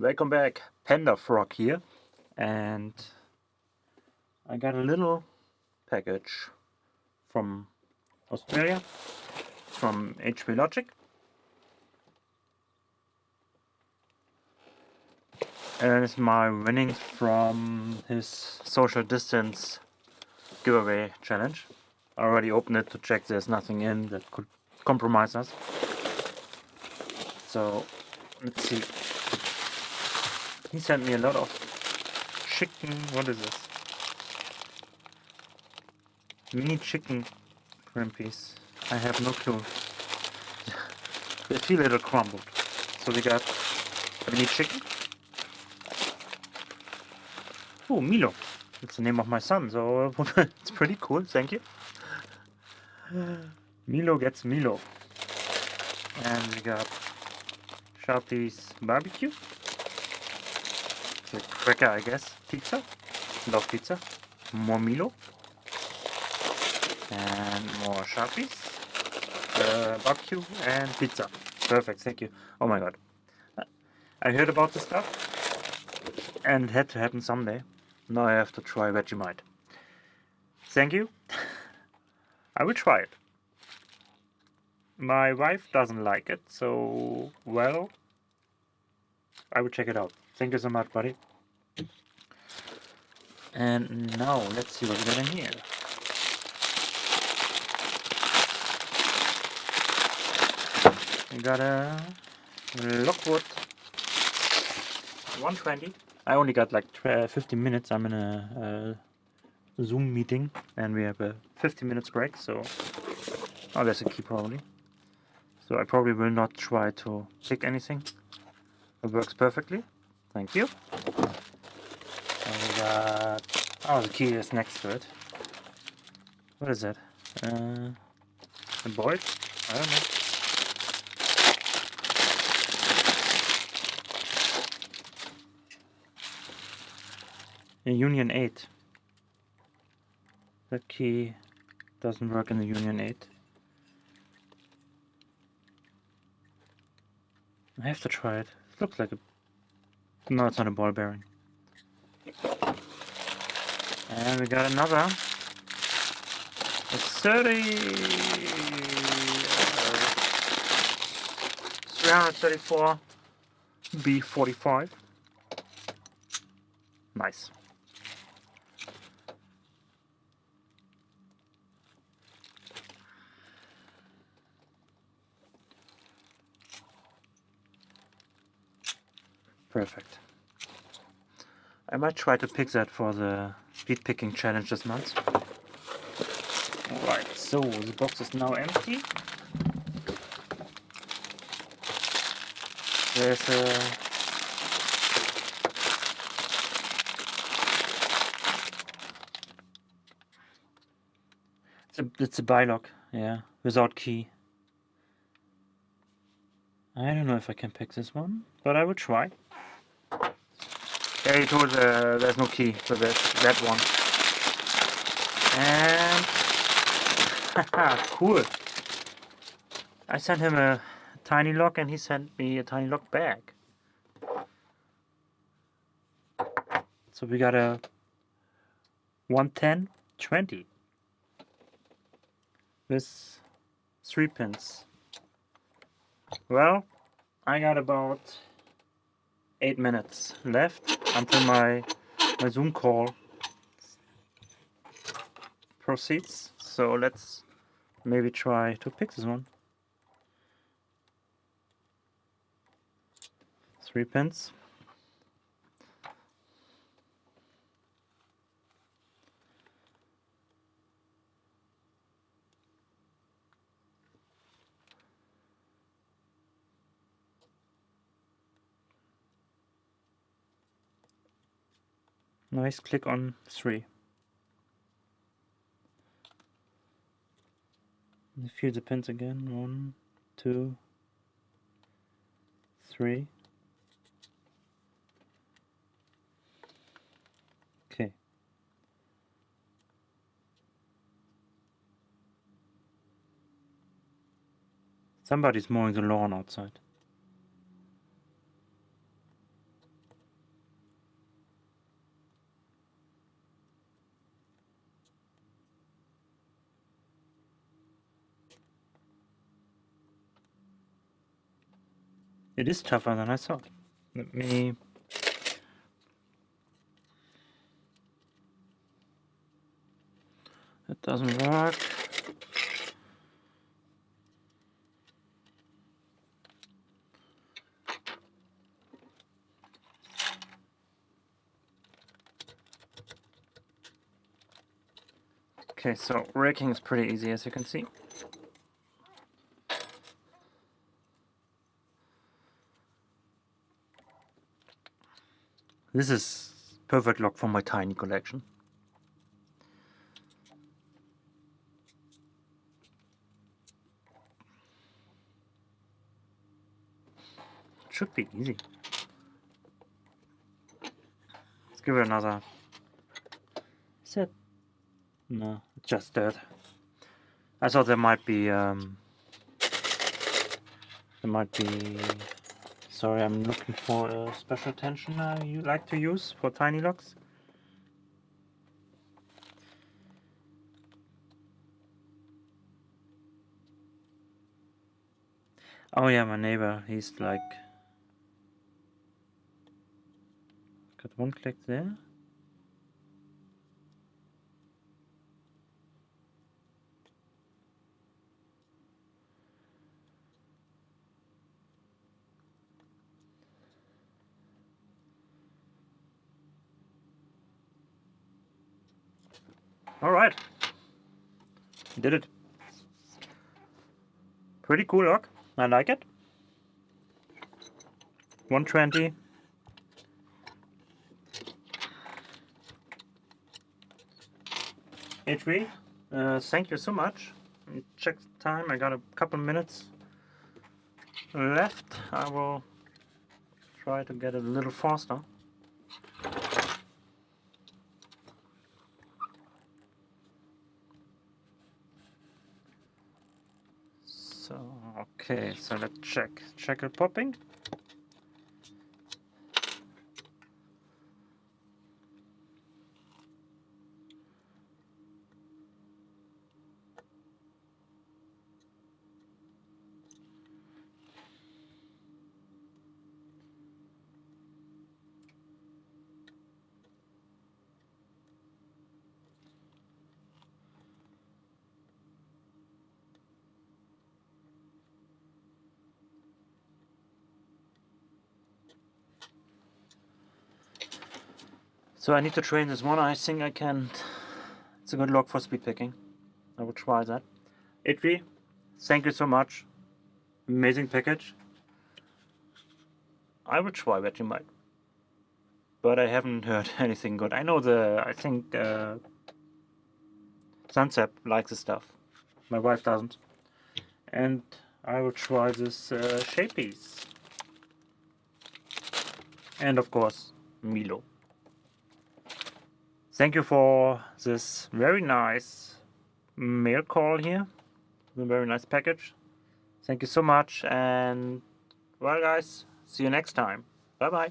Welcome back, Panda-Frog here, and I got a little package from Australia, from HVLogic, and it's my winnings from his social distance giveaway challenge. I already opened it to check there's nothing in that could compromise us. So let's see. He sent me a lot of chicken. What is this? Mini chicken crimpies. I have no clue. They feel a little crumbled. So we got mini chicken. Oh, Milo. That's the name of my son, so it's pretty cool. Thank you. Milo gets Milo. And we got Sharpie's barbecue. The cracker, I guess. Pizza. Love pizza. More Milo. And more Sharpies. Barbecue and pizza. Perfect, thank you. Oh my god. I heard about this stuff. And it had to happen someday. Now I have to try Vegemite. Thank you. I will try it. My wife doesn't like it, so, well, I will check it out. Thank you so much, buddy. And now, let's see what we got in here. We got a Lockwood 120. I only got like 15 minutes. I'm in a Zoom meeting and we have a 15 minutes break, so... Oh, there's a key probably. So I probably will not try to pick anything. It works perfectly. Thank you. And we got... Oh, the key is next to it. What is that? A bolt? I don't know. A Union 8. That key doesn't work in the Union 8. I have to try it. It looks like a... No, it's not a ball bearing. And we got another. It's 334 B45. Nice. Perfect. I might try to pick that for the bead picking challenge this month. Alright, so the box is now empty. There's a... It's a buy lock, yeah, without key. I don't know if I can pick this one, but I will try. Yeah, he told there's no key, so there's that one. And cool. I sent him a tiny lock and he sent me a tiny lock bag. So we got a 110-20 with 3 pins. Well, I got about 8 minutes left until my Zoom call proceeds. So let's maybe try to pick this one. 3 pins. Nice, click on 3. Feel the pins again. 1, 2, 3. Okay. Somebody's mowing the lawn outside. It is tougher than I thought. Let me... It doesn't work. Okay, so raking is pretty easy, as you can see. This is perfect lock for my tiny collection. Should be easy. Let's give it another. Is it? No, just that. I thought there might be. Sorry, I'm looking for a special tensioner you like to use for tiny locks. Oh yeah, my neighbor, he's like... Got one click there. Alright. Did it. Pretty cool lock. I like it. 120. HV, thank you so much. Check the time, I got a couple minutes left. I will try to get it a little faster. So, okay, so let's check it popping. So I need to train this one. I think I can. It's a good lock for speed picking. I will try that. HV, thank you so much. Amazing package. I will try VideoMic, but I haven't heard anything good. I know I think Sunset likes the stuff. My wife doesn't. And I will try this shape piece. And of course, Milo. Thank you for this very nice mail call here. A very nice package. Thank you so much, and well guys, see you next time. Bye bye.